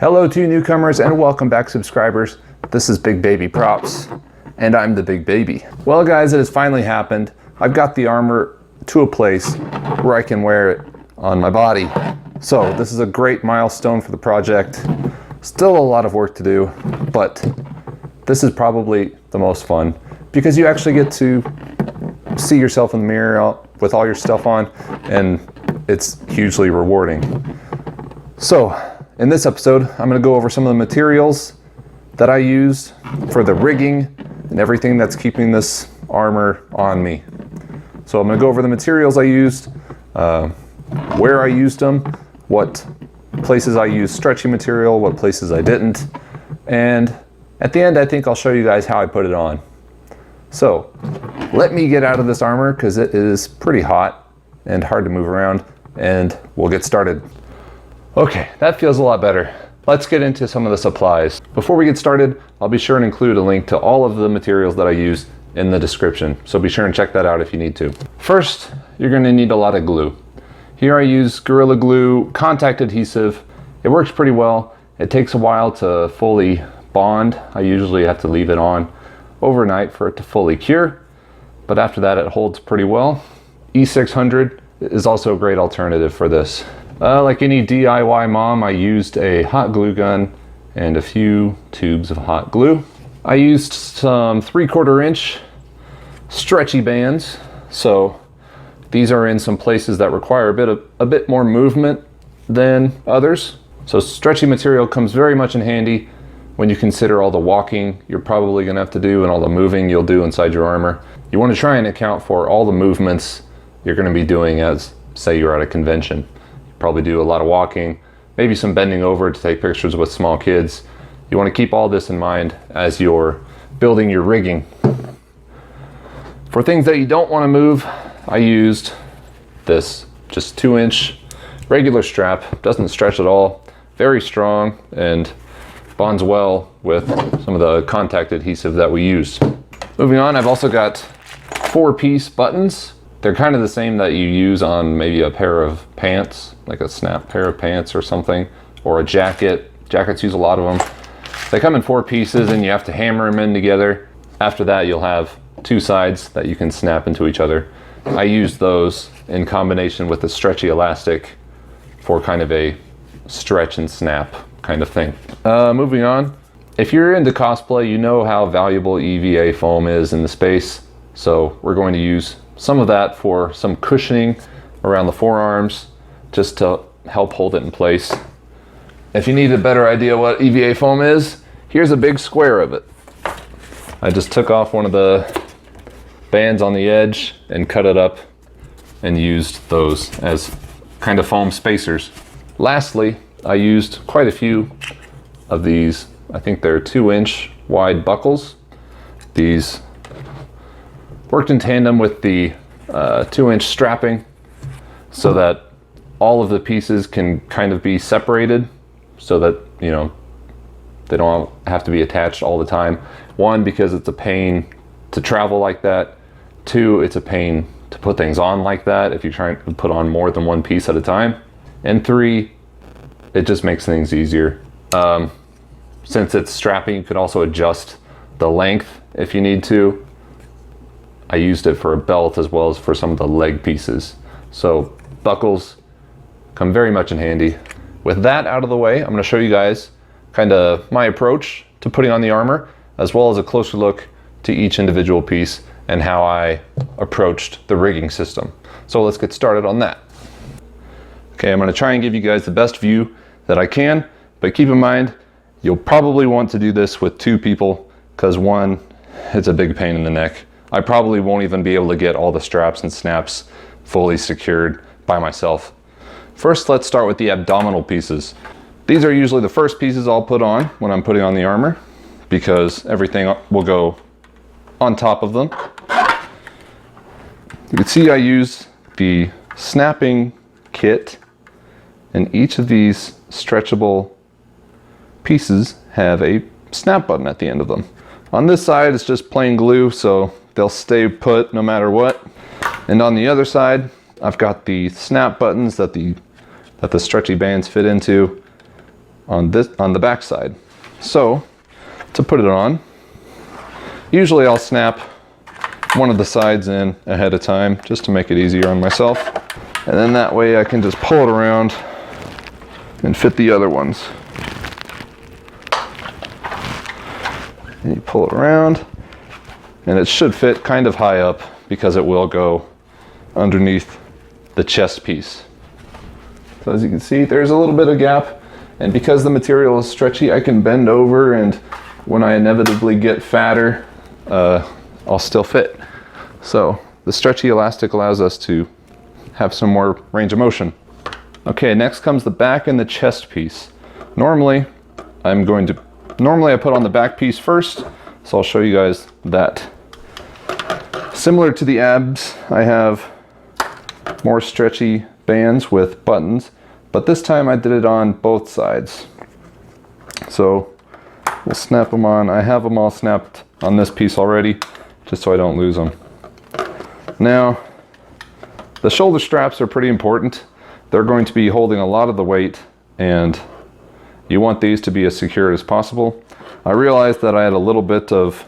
Hello to newcomers and welcome back subscribers. This is Big Baby Props and I'm the Big Baby. Well guys, it has finally happened. I've got the armor to a place where I can wear it on my body. So this is a great milestone for the project. Still a lot of work to do, but this is probably the most fun because you actually get to see yourself in the mirror with all your stuff on, and it's hugely rewarding. So in this episode, I'm going to go over some of the materials that I used for the rigging and everything that's keeping this armor on me. So I'm going to go over the materials I used, where I used them, what places I used stretchy material, what places I didn't, and at the end I think I'll show you guys how I put it on. So let me get out of this armor because it is pretty hot and hard to move around, and we'll get started. Okay, that feels a lot better. Let's get into some of the supplies. Before we get started, I'll be sure and include a link to all of the materials that I use in the description, so be sure and check that out if you need to. First, you're going to need a lot of glue. Here I use Gorilla Glue contact adhesive. It works pretty well. It takes a while to fully bond. I usually have to leave it on overnight for it to fully cure, but after that it holds pretty well. E600 is also a great alternative for this. Like any DIY mom, I used a hot glue gun and a few tubes of hot glue. I used some 3/4 inch stretchy bands. So these are in some places that require a bit more movement than others. So stretchy material comes very much in handy when you consider all the walking you're probably gonna have to do and all the moving you'll do inside your armor. You wanna try and account for all the movements you're gonna be doing as, say, you're at a convention. Probably do a lot of walking, maybe some bending over to take pictures with small kids. You want to keep all this in mind as you're building your rigging. For things that you don't want to move, I used this just 2-inch regular strap. Doesn't stretch at all, very strong, and bonds well with some of the contact adhesive that we used. Moving on, I've also got 4-piece buttons. They're kind of the same that you use on maybe a pair of pants, like a snap pair of pants or something, or a jacket. Jackets use a lot of them. They come in 4 pieces and you have to hammer them in together. After that, you'll have 2 sides that you can snap into each other. I used those in combination with the stretchy elastic for kind of a stretch and snap kind of thing. Moving on, if you're into cosplay, you know how valuable EVA foam is in the space. So we're going to use some of that for some cushioning around the forearms, just to help hold it in place. If you need a better idea what EVA foam is, here's a big square of it. I just took off one of the bands on the edge and cut it up and used those as kind of foam spacers. Lastly, I used quite a few of these. I think they're 2-inch wide buckles. These worked in tandem with the 2-inch strapping so that all of the pieces can kind of be separated so that, you know, they don't have to be attached all the time. 1, because it's a pain to travel like that. 2, it's a pain to put things on like that if you're trying to put on more than 1 piece at a time. And 3, it just makes things easier. Since it's strapping, you could also adjust the length if you need to. I used it for a belt as well as for some of the leg pieces. So buckles come very much in handy. With that out of the way, I'm going to show you guys kind of my approach to putting on the armor, as well as a closer look to each individual piece and how I approached the rigging system. So let's get started on that. Okay, I'm going to try and give you guys the best view that I can, but keep in mind, you'll probably want to do this with 2 people because 1, it's a big pain in the neck. I probably won't even be able to get all the straps and snaps fully secured by myself. First, let's start with the abdominal pieces. These are usually the first pieces I'll put on when I'm putting on the armor because everything will go on top of them. You can see I use the snapping kit, and each of these stretchable pieces have a snap button at the end of them. On this side, it's just plain glue, so they'll stay put no matter what. And on the other side, I've got the snap buttons that the stretchy bands fit into on the back side. So to put it on, usually I'll snap one of the sides in ahead of time just to make it easier on myself. And then that way I can just pull it around and fit the other ones. And you pull it around and it should fit kind of high up because it will go underneath the chest piece. So as you can see, there's a little bit of gap, and because the material is stretchy, I can bend over, and when I inevitably get fatter, I'll still fit. So the stretchy elastic allows us to have some more range of motion. Okay, next comes the back and the chest piece. Normally I put on the back piece first, so I'll show you guys that. Similar to the abs, I have more stretchy bands with buttons, but this time I did it on both sides. So we'll snap them on. I have them all snapped on this piece already, just so I don't lose them. Now, the shoulder straps are pretty important. They're going to be holding a lot of the weight, and you want these to be as secure as possible. I realized that I had a little bit of,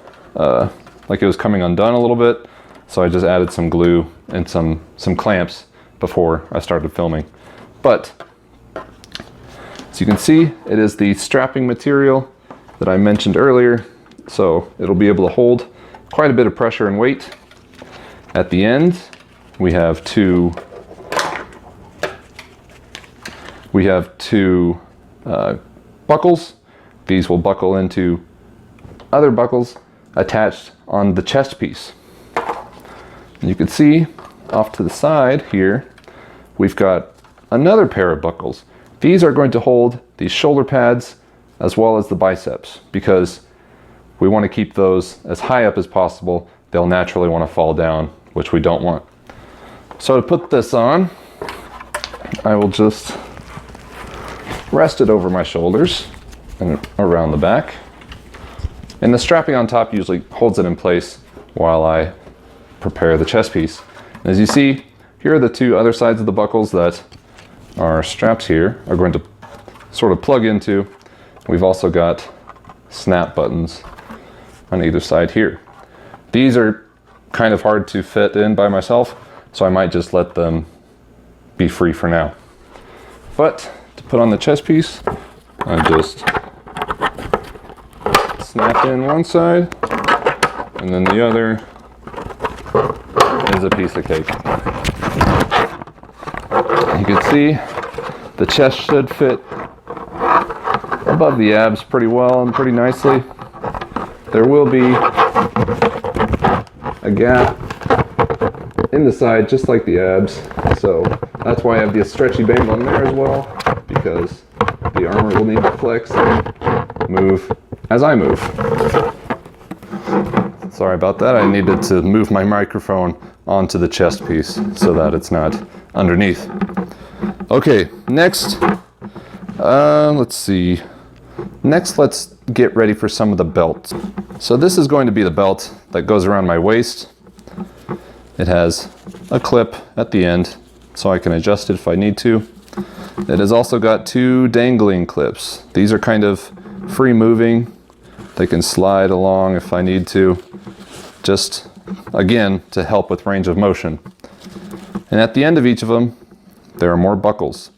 like it was coming undone a little bit, so I just added some glue and some clamps before I started filming. But as you can see, it is the strapping material that I mentioned earlier, so it'll be able to hold quite a bit of pressure and weight. At the end, we have two buckles. These will buckle into other buckles attached on the chest piece. And you can see off to the side here, we've got another pair of buckles. These are going to hold the shoulder pads as well as the biceps, because we want to keep those as high up as possible. They'll naturally want to fall down, which we don't want. So to put this on, I will just rest it over my shoulders and around the back. And the strapping on top usually holds it in place while I prepare the chest piece. And as you see, here are the two other sides of the buckles that our straps here are going to sort of plug into. We've also got snap buttons on either side here. These are kind of hard to fit in by myself, so I might just let them be free for now. But to put on the chest piece, I just snap in one side, and then the other is a piece of cake. You can see the chest should fit above the abs pretty well and pretty nicely. There will be a gap in the side just like the abs, so that's why I have the stretchy band on there as well, because the armor will need to flex and move as I move. Sorry about that, I needed to move my microphone onto the chest piece so that it's not underneath. Okay, next, let's see. Next, let's get ready for some of the belts. So this is going to be the belt that goes around my waist. It has a clip at the end, so I can adjust it if I need to. It has also got two dangling clips. These are kind of free moving. They can slide along if I need to, just again to help with range of motion. And at the end of each of them, there are more buckles.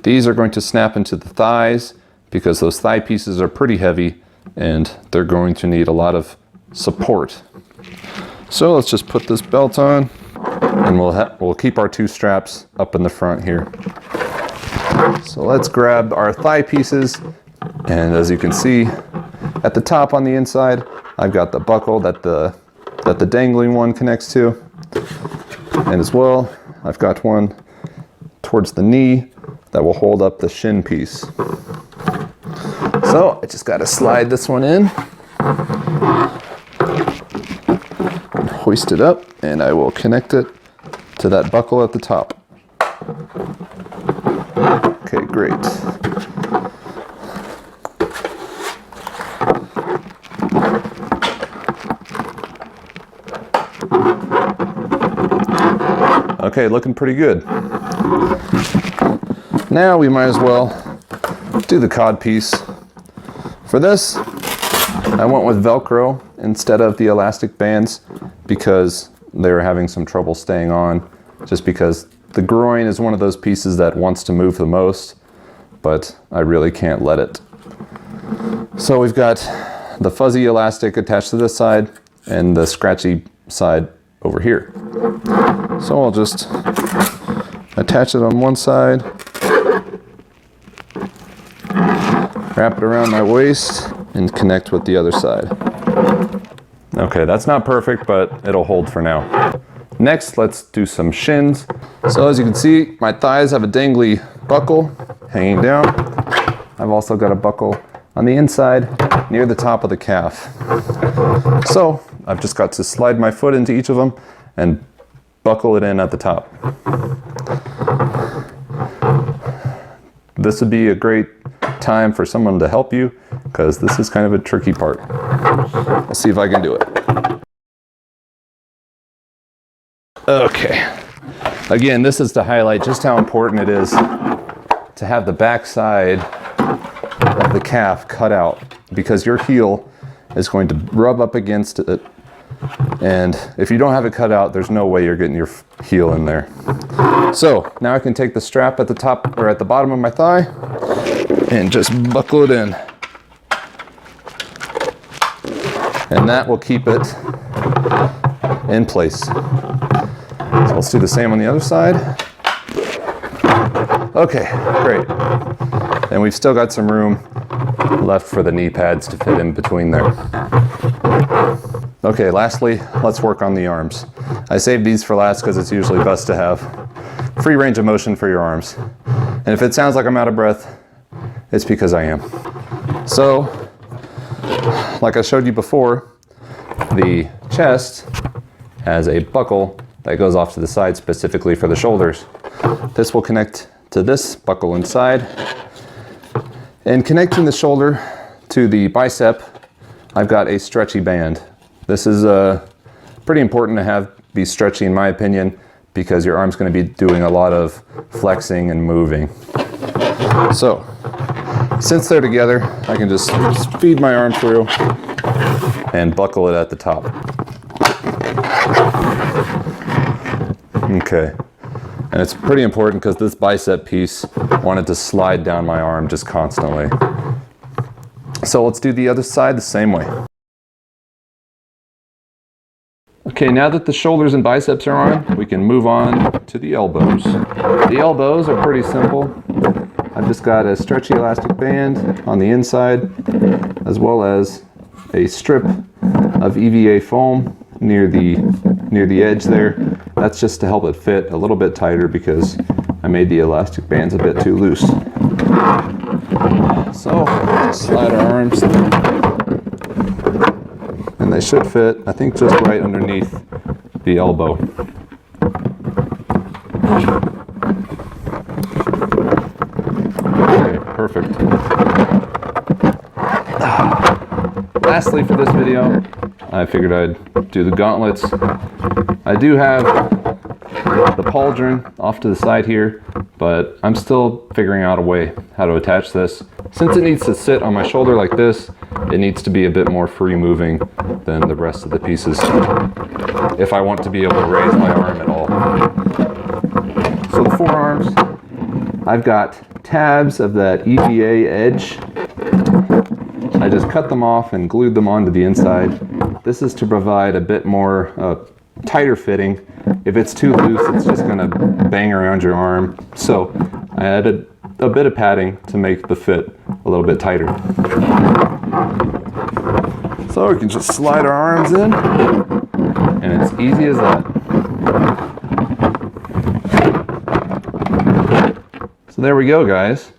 These are going to snap into the thighs because those thigh pieces are pretty heavy and they're going to need a lot of support. So let's just put this belt on, and we'll keep our two straps up in the front here. So let's grab our thigh pieces, and as you can see, at the top on the inside, I've got the buckle that the dangling one connects to, and as well, I've got one towards the knee that will hold up the shin piece. So I just got to slide this one in, hoist it up, and I will connect it to that buckle at the top. Okay, great. Okay, looking pretty good. Now we might as well do the cod piece. For this, I went with Velcro instead of the elastic bands because they were having some trouble staying on, just because the groin is one of those pieces that wants to move the most, but I really can't let it. So we've got the fuzzy elastic attached to this side and the scratchy side over here. So I'll just attach it on one side, wrap it around my waist, and connect with the other side. Okay, that's not perfect, but it'll hold for now. Next, let's do some shins. So as you can see, my thighs have a dangly buckle hanging down. I've also got a buckle on the inside near the top of the calf. So I've just got to slide my foot into each of them and buckle it in at the top. This would be a great time for someone to help you because this is kind of a tricky part. I'll see if I can do it. Okay. Again, this is to highlight just how important it is to have the back side of the calf cut out, because your heel is going to rub up against it, and if you don't have it cut out, there's no way you're getting your heel in there. So now I can take the strap at the top or at the bottom of my thigh and just buckle it in, and that will keep it in place. So let's do the same on the other side. Okay, great. And we've still got some room left for the knee pads to fit in between there. Okay, lastly, let's work on the arms. I saved these for last because it's usually best to have free range of motion for your arms. And if it sounds like I'm out of breath, it's because I am. So, like I showed you before, the chest has a buckle that goes off to the side specifically for the shoulders. This will connect to this buckle inside. And connecting the shoulder to the bicep, I've got a stretchy band. This is pretty important to be stretchy in my opinion, because your arm's going to be doing a lot of flexing and moving. So, since they're together, I can just feed my arm through and buckle it at the top. Okay. And it's pretty important because this bicep piece wanted to slide down my arm just constantly. So let's do the other side the same way. Okay, now that the shoulders and biceps are on, we can move on to the elbows. The elbows are pretty simple. I've just got a stretchy elastic band on the inside, as well as a strip of EVA foam near the edge there. That's just to help it fit a little bit tighter because I made the elastic bands a bit too loose. So, slide our arms, and they should fit, I think, just right underneath the elbow. Okay, perfect. Lastly for this video, I figured I'd do the gauntlets. I do have the pauldron off to the side here, but I'm still figuring out a way how to attach this. Since it needs to sit on my shoulder like this, it needs to be a bit more free moving than the rest of the pieces if I want to be able to raise my arm at all. So the forearms, I've got tabs of that EVA edge. I just cut them off and glued them onto the inside. This is to provide a bit more tighter fitting. If it's too loose, it's just going to bang around your arm. So I added a bit of padding to make the fit a little bit tighter. So we can just slide our arms in, and it's easy as that. So there we go, guys.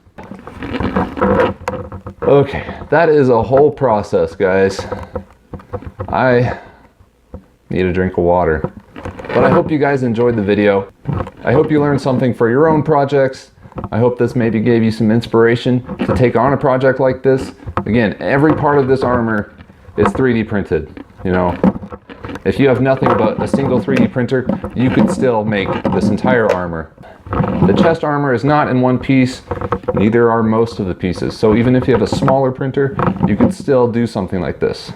Okay, that is a whole process, guys. I need a drink of water. But I hope you guys enjoyed the video. I hope you learned something for your own projects. I hope this maybe gave you some inspiration to take on a project like this. Again, every part of this armor is 3D printed. You know, if you have nothing but a single 3D printer, you could still make this entire armor. The chest armor is not in one piece. neither are most of the pieces. So even if you have a smaller printer, you can still do something like this.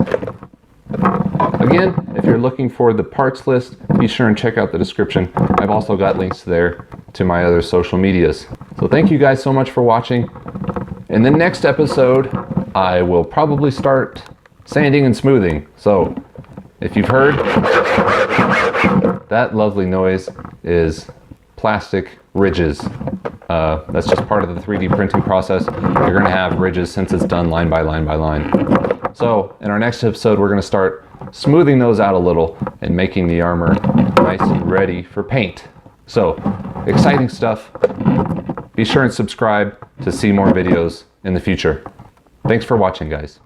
Again, if you're looking for the parts list, be sure and check out the description. I've also got links there to my other social medias. So thank you guys so much for watching. In the next episode, I will probably start sanding and smoothing. So if you've heard, that lovely noise is plastic ridges. That's just part of the 3D printing process. You're gonna have ridges since it's done line by line by line. So in our next episode, we're gonna start smoothing those out a little and making the armor nice and ready for paint. So exciting stuff. Be sure and subscribe to see more videos in the future. Thanks for watching, guys.